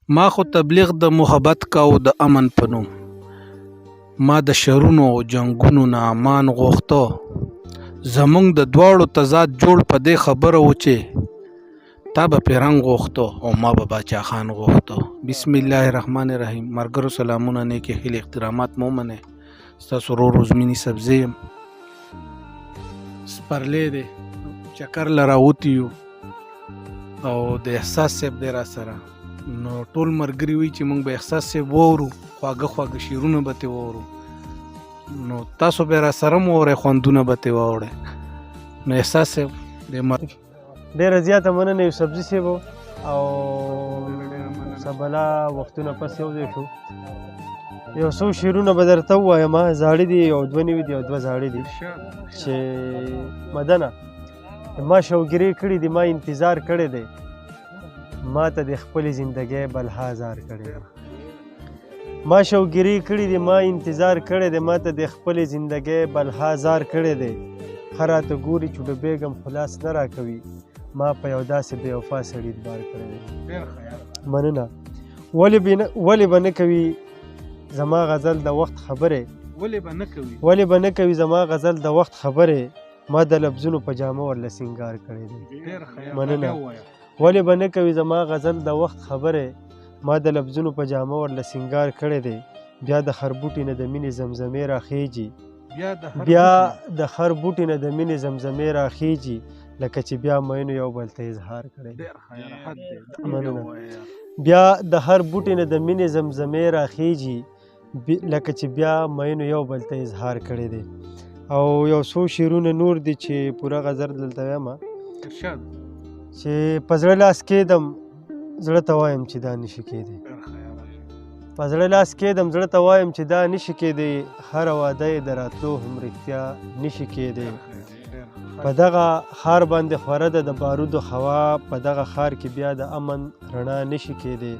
ما خو تبلیغ د محبت کاو د امن په نوم، ما د شرونو او جنګونو نه امان غوښته. زمونږ د دواړو تضاد جوړ په دې خبره و چې تا به پې رنګ غوښته او ما به باچا خان غوښته. بسم الله الرحمن الرحیم. ملګرو سلامونه، نیکې هیلې احترامات مو ومنئ. ستاسو ورور روزمینی سبزی یم. سپرلی دی، چکر له راوتي یو او د احساس صاحب دی را سره. نو ټول ملګري وایي چې موږ به احساس صاحب واورو، خواږه خواږه شعرونه به ترې واورو. نو تاسو به را سره مو واورئ، خوندونه به ترې واورئ. نو احساس صاحب ډېره زیاته مننه یوسفزي صاحب او سبلا وختونه پس یو ځای شو. یو څو شعرونه به درته ووایم، زاړه دي او دوه نوي دي او دوه زاړه دي چې مدنه ما شوګیرې کړي دي، ما انتظار کړی دی، ما ته د خپلې زندګۍ بلها زار کړی دی. ما شوګیرې کړي دي، ما انتظار کړی دی، ما ته د خپلې زندګۍ بلها زار کړی دی. ښه راته ګوري چې ډوبېږم خلاص نه راکوي، ما په یو داسې بې وفا سړي اعتبار کړی دی. مننه. ولې به نه کوي زما غزل د وخت خبرې، ولې به نه کوي زما غزل د وخت خبرې، ما د لفظونو په جامه ورله سینګار کړی دی. مننه. ولې به نه کوي زما غزل د وخت خبرې، ما د لفظونو په جامه ورله سینګار کړی دی. بیا د خر بوټي نه د مینې زمزمې راخیږي، بیا د خر بوټي نه د مینې زمزمې راخیږي، لکه چې بیا مینو یو بل ته اظهار کړی دی. مننه. بیا د هر بوټي نه د مینې زمزمې راخیږي، لکه چې بیا مینو یو بل ته اظهار کړی دی. او یو څو شعرونه نور دي چې پوره غزل دلته وایم، چې په زړه لاس کېدم زړه ته وایم چې دا نشي کېدی، په زړه لاس کېدم زړه ته وایم چې دا نشي کېدی، هره واده یې د راتلو هم رښتیا نشي کېدی. په دغه ښار باندې خوره ده د بارودو هوا، په دغه ښار کې بیا د امن رڼا نشي کېدی.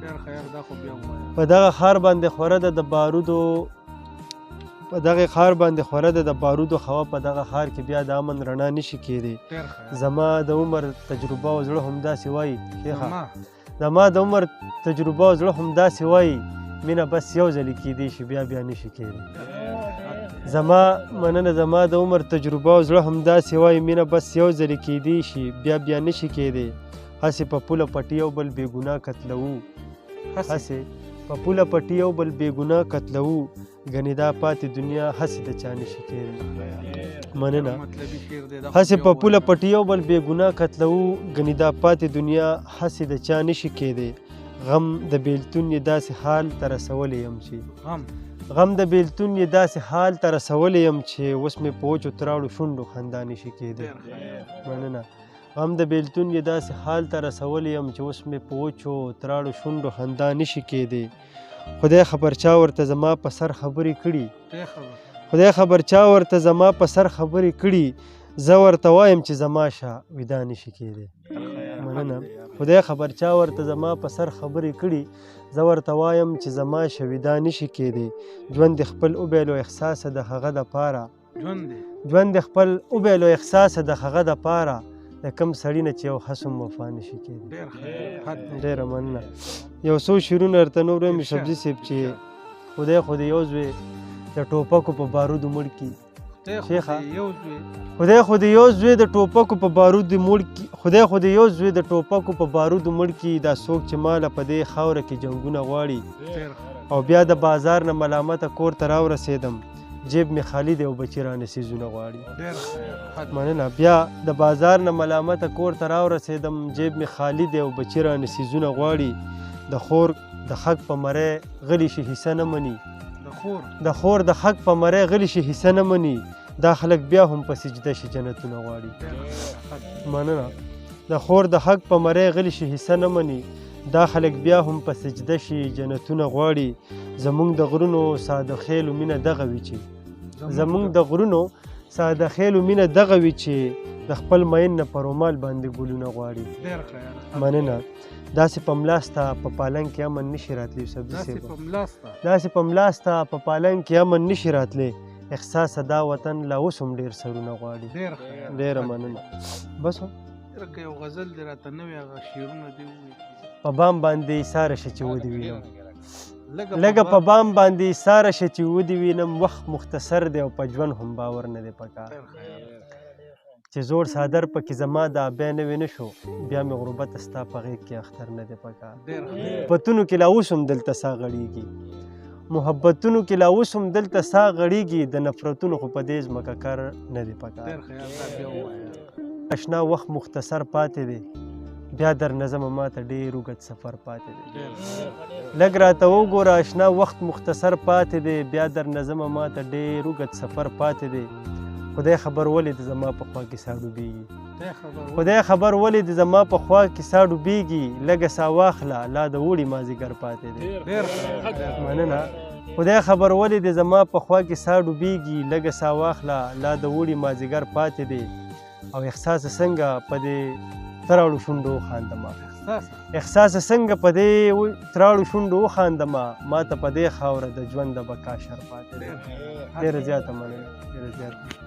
په دغه ښار باندې خوره ده د بارودو، په دغه ښار باندې خوره ده د بارودو هوا، په دغه ښار کې بیا د امن رڼا نشي کېدی. زما د عمر تجربه او زړه همداسې وایي، زما د عمر تجربه او زړه همداسې وایي، مینه بس یو ځلې کېدی شي بیا نشي کېدی. زما مننه. زما د عمر تجربه او زړه همداسې وایي، مینه بس یو ځلې کېدی شي بیا نشي کېدی. هسې په پوله پټي یو بل بې ګناه قتلوو، هسې په پوله پټي یو بل بې ګناه قتلوو، ګنې دا پاتې دنیا هسې د چا نشي کېدی. مننه. هسې په پوله پټي یو بل بې ګناه قتلوو، ګنې دا پاتې دنیا هسې د چا نشي کېدی. غم د بیلتون یې داسې حال ته رسولی یم چې غم د بیلتون یې داسې حال ته رسولی یم چې اوس مې په وچو تراړو شونډو خندا نشي کېدی. مننه. غم د بیلتون یې داسې حال ته رسولی یم چې اوس مې په وچو تراړو شونډو خندا نشي کېدی. خدای خبر چا ورته زما په سر خبرې کړي، خدای خبر چا ورته زما په سر خبرې کړي، زه ورته وایم چې زما شه ودا نشي کېدی. مننه. خدای خبر چا ورته زما په سر خبرې کړي، زه ورته وایم چې زما شه ودا نشي کېدی. ژوند خپل وبیلو احساسه د هغه دپاره، ژوند خپل وبیلو احساسه د هغه دپاره، د کم سړي نه چې یو حسم وفا نشي کېدی. ډېره مننه. یو څو شعرونه درته نور وایم یوسفزي صاحب چې خدای خو دې یو زوی د ټوپکو په بارودو مړ کړي. شیخه خدای خو دې یو زوی د ټوپکو په بارودو مړ کړي، خدای خو دې یو زوی د ټوپکو په بارودو مړ کړي، دا څوک چې ماله په دې خاوره کې جنګونه غواړي. او بیا د بازار نه ملامته کور ته راورسېدم، جیب مې خالی دی او بچي رانه څیزونه غواړي. مننه. بیا د بازار نه ملامته کور ته راورسېدم، جیب مې خالی دی او بچي رانه څیزونه غواړي. د خور د حق په مرۍ غلی شي حصه نه مني، د خور د حق په مرۍ غلی شي حصه نه مني، دا خلک بیا هم په سجده شي جنتونه غواړي. مننه. د خور د حق په مرۍ غلی شي حصه نه مني، دا خلک بیا هم په سجده شي جنتونه غواړي. زمونږ د غرونو ساده خیلو مینه دغه وي چې زمونږ د غرونو ساده خیلو مینه دغه وي چې د خپل مین نه په رومال باندې ګلونه غواړي. مننه. داسې په ملاسته په پالنګ کې امن نشي راتلی یوسفزي صاحب، داسې په ملاسته په پالنګ کې امن نشي راتلی، احساس دا وطن لا اوس هم ډېر سرونه غواړي. ډېره مننه. بس یو غزل دې راته نوی هغه شعرونه دې ووایي. په بام باندې ساره شه چې ودې وینم لږه په بام باندې ساره شه چې ودې وینم وخت مختصر دی او په ژوند هم باور نه دی پکار چې زوړ څادر پکې زما دا بیا نوی نه شو بیا مې غربت ستا په غېږ کې اختر نه دی پکار پتونو کې لا اوس هم دلته ساه غړېږي محبتونو کې لا اوس هم دلته ساه غړېږي د نفرتونو خو په دې ځمکه کار نه دی پکار اشنا وخت مختصر پاتې دی بیا در نظمه ماته ډېر اوږد سفر پاتې دی لږ راته وګوره اشنا وخت مختصر پاتې دی بیا در نظمه ماته ډېر اوږد سفر پاتې دی خدای خبر ولې د زما په خوا کې ساه ډوبېږي خدای خبر ولې د زما په خوا کې ساه ډوبېږي لږه ساه واخله لا د اوړي مازدیګر پاتې دی مننه خدای خبر ولې د زما په خوا کې ساه ډوبېږي لږه ساه واخله لا د اوړي مازدیګر پاتې دی او احساس څنګه په دې تراړو شونډو وخاندمه احساس څنګه په دې تراړو شونډو وخاندمه ما ته په دې خاوره د ژوند د بقا شر پاتې دی ډېره زیاته مننه ډېره زیاته